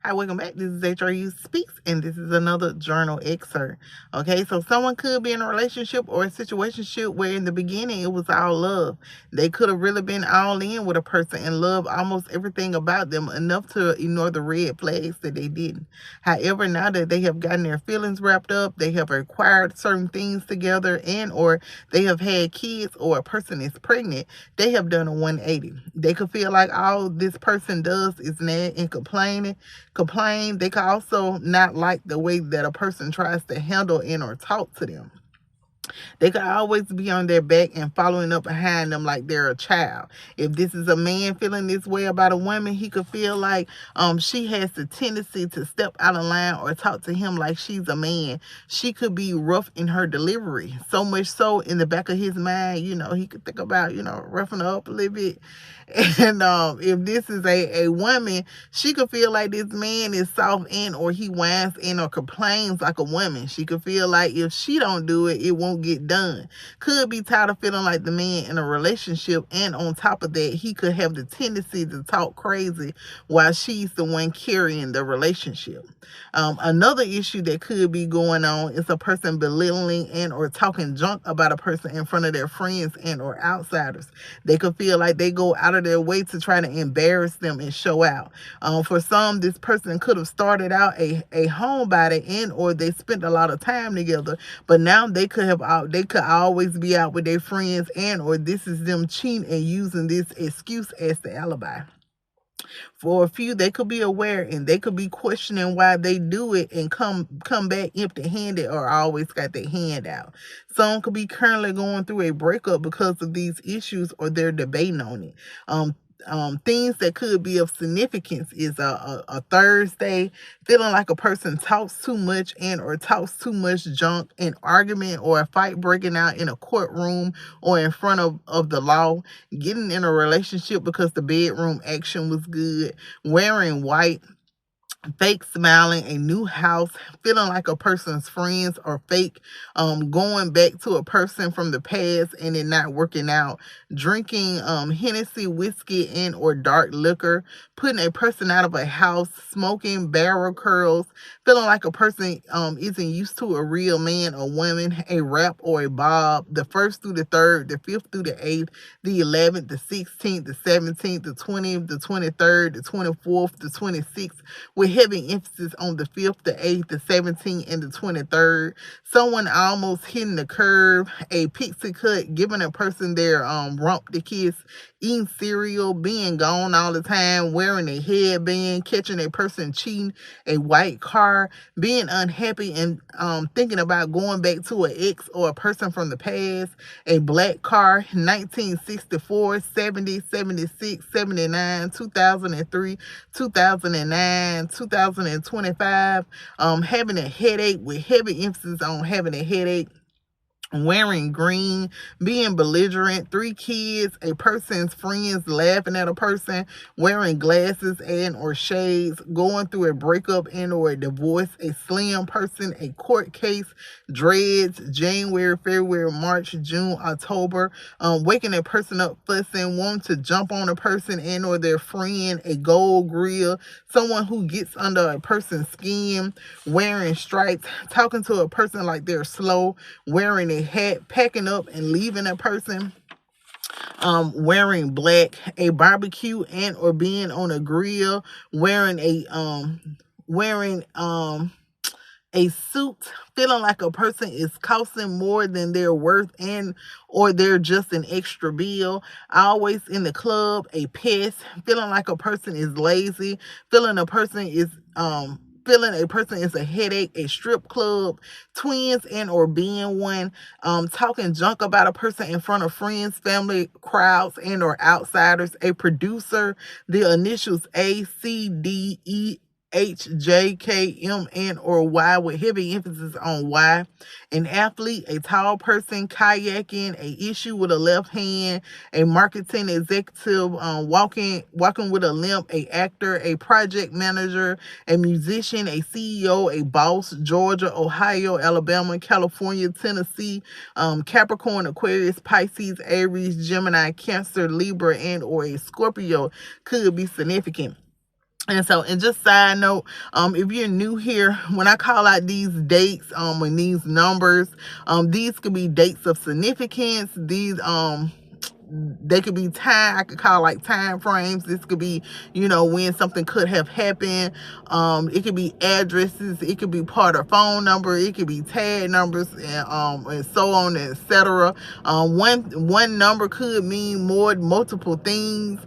Hi, welcome back. This is HRU Speaks, and this is another journal excerpt. Okay, so someone could be in a relationship or a situationship where in the beginning it was all love. They could have really been all in with a person and love almost everything about them enough to ignore the red flags that they didn't. However, now that they have gotten their feelings wrapped up, they have acquired certain things together, and or they have had kids, or a person is pregnant, they have done a 180. They could feel like all this person does is nag and complain. They could also not like the way that a person tries to handle and or talk to them. They could always be on their back and following up behind them like they're a child. If this is a man feeling this way about a woman, he could feel like she has the tendency to step out of line or talk to him like she's a man. She could be rough in her delivery. So much so in the back of his mind, he could think about, roughing her up a little bit. And if this is a woman, she could feel like this man is soft and or he whines and or complains like a woman. She could feel like if she don't do it, it won't get done. Could be tired of feeling like the man in a relationship, and on top of that, he could have the tendency to talk crazy while she's the one carrying the relationship. Another issue that could be going on is a person belittling and or talking junk about a person in front of their friends and or outsiders. They could feel like they go out of their way to try to embarrass them and show out. For some, this person could have started out a homebody and or they spent a lot of time together, but now they could always be out with their friends, and or this is them cheating and using this excuse as the alibi. For a few, they could be aware and they could be questioning why they do it and come back empty-handed or always got their hand out. Some could be currently going through a breakup because of these issues, or they're debating on it. Things that could be of significance is a Thursday, feeling like a person talks too much and or talks too much junk, an argument or a fight breaking out in a courtroom or in front of the law, getting in a relationship because the bedroom action was good, wearing white, fake smiling, a new house, feeling like a person's friends are fake, going back to a person from the past and it not working out, drinking Hennessy, whiskey, and or dark liquor, putting a person out of a house, smoking barrel curls, feeling like a person isn't used to a real man or woman, a rap or a bob, the first through the third, the fifth through the eighth, the 11th, the 16th, the 17th, the 20th, the 23rd, the 24th, the 26th, with heavy emphasis on the 5th, the 8th, the 17th, and the 23rd. Someone almost hitting the curve, a pixie cut, giving a person their rump to kiss, eating cereal, being gone all the time, wearing a headband, catching a person cheating, a white car, being unhappy and thinking about going back to an ex or a person from the past, a black car, 1964, 70, 76, 79, 2003, 2009, 2025, having a headache with heavy emphasis on having a headache, wearing green, being belligerent, 3 kids, a person's friends laughing at a person, wearing glasses and or shades, going through a breakup and or a divorce, a slim person, a court case, dreads, January, February, March, June, October, waking a person up fussing, wanting to jump on a person and or their friend, a gold grill, someone who gets under a person's skin, wearing stripes, talking to a person like they're slow, wearing a hat, packing up and leaving a person, wearing black, a barbecue and or being on a grill, wearing a suit, feeling like a person is costing more than they're worth and or they're just an extra bill, always in the club, a pest, feeling like a person is lazy, feeling a person is a headache, a strip club, twins and or being one, talking junk about a person in front of friends, family, crowds, and or outsiders, a producer, the initials A, C, D, E, H, J, K, M, and or Y, with heavy emphasis on Y, an athlete, a tall person, kayaking, a issue with a left hand, a marketing executive, walking with a limp, a actor, a project manager, a musician, a CEO, a boss, Georgia, Ohio, Alabama, California, Tennessee, Capricorn, Aquarius, Pisces, Aries, Gemini, Cancer, Libra, and or a Scorpio could be significant. And so, and just side note, if you're new here, when I call out these dates, when these numbers, these could be dates of significance. These, they could be time, I could call like time frames. This could be, when something could have happened. It could be addresses, it could be part of phone number, it could be tag numbers, and so on, etc. One number could mean multiple things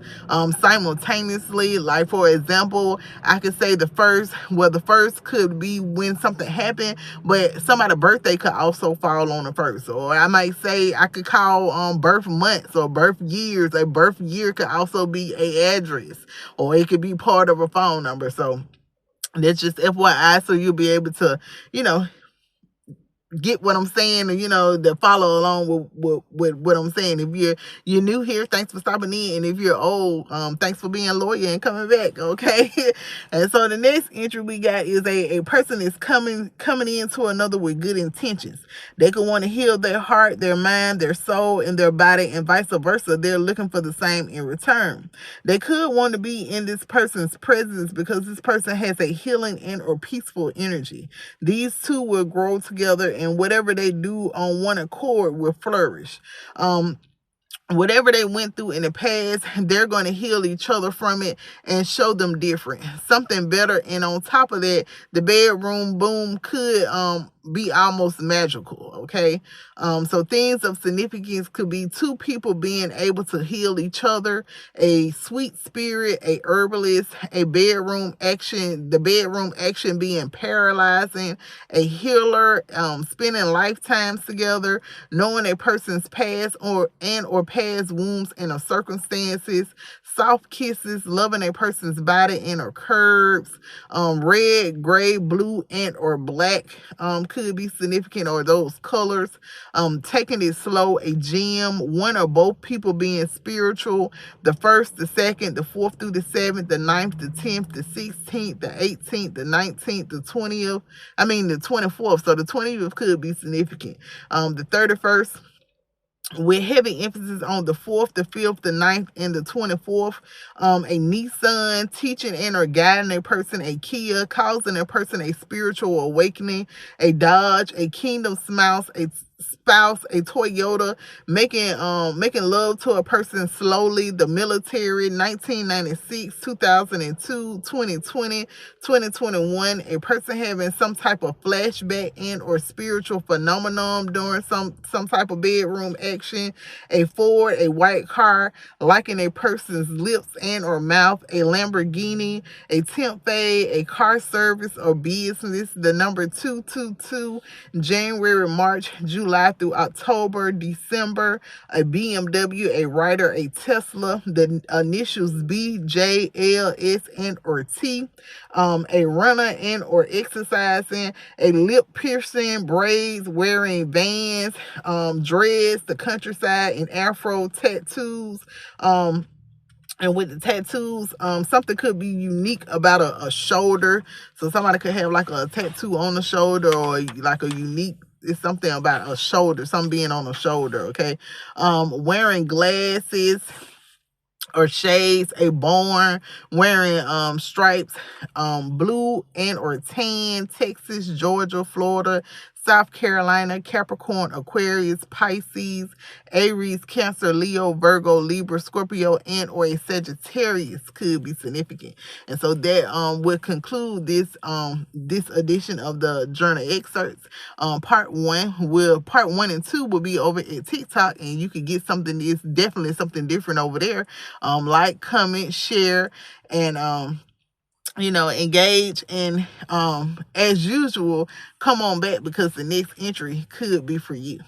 simultaneously. Like, for example, I could say the first could be when something happened, but somebody's birthday could also fall on the first. Or I might say, I could call birth months or birth years. A birth year could also be a address, or it could be part of a phone number. So that's just FYI, so you'll be able to, you know, get what I'm saying, and to follow along with what I'm saying. If you're new here, thanks for stopping in, and if you're old, thanks for being loyal and coming back. Okay. And so the next entry we got is a person is coming into another with good intentions. They could want to heal their heart, their mind, their soul, and their body, and vice versa. They're looking for the same in return. They could want to be in this person's presence because this person has a healing and or peaceful energy. These two will grow together, and whatever they do on one accord will flourish. Whatever they went through in the past, they're going to heal each other from it and show them different, something better. And on top of that, the bedroom boom could be almost magical. Okay. So things of significance could be two people being able to heal each other, a sweet spirit, a herbalist, the bedroom action being paralyzing, a healer, spending lifetimes together, knowing a person's past or past wounds and or circumstances, soft kisses, loving a person's body and or curves, red, gray, blue, and or black could be significant, or those colors. Taking it slow, a gem, one or both people being spiritual, the first, the second, the fourth through the seventh, the ninth, the 10th, the 16th, the 18th, the 19th, the 20th, the 24th. So the 20th could be significant. The 31st, with heavy emphasis on the 4th, the 5th, the 9th, and the 24th. A Nissan, teaching and or guiding a person, a Kia, causing a person a spiritual awakening, a Dodge, a Kingdom spouse, a Toyota, making love to a person slowly, the military, 1996, 2002, 2020, 2021, a person having some type of flashback and or spiritual phenomenon during some type of bedroom action, a Ford, a white car, liking a person's lips and or mouth, a Lamborghini, a temp fade, a car service or business, the number 222, January, March, July through October, December, a BMW, a Ryder, a Tesla, the initials B, J, L, S, and or T, a runner and or exercising, a lip piercing, braids, wearing Vans, dreads, the countryside, and afro, tattoos, and with the tattoos, something could be unique about a shoulder. So somebody could have like a tattoo on the shoulder, or like a unique, it's something about a shoulder, something being on a shoulder. Okay. Wearing glasses or shades, a born, wearing stripes, blue and or tan, Texas, Georgia, Florida, South Carolina, Capricorn, Aquarius, Pisces, Aries, Cancer, Leo, Virgo, Libra, Scorpio, and or a Sagittarius could be significant. And so that would conclude this edition of the journal excerpts. Part one and two will be over at TikTok, and you can get something. It's definitely something different over there. Like, comment, share, and engage, and as usual, come on back, because the next entry could be for you.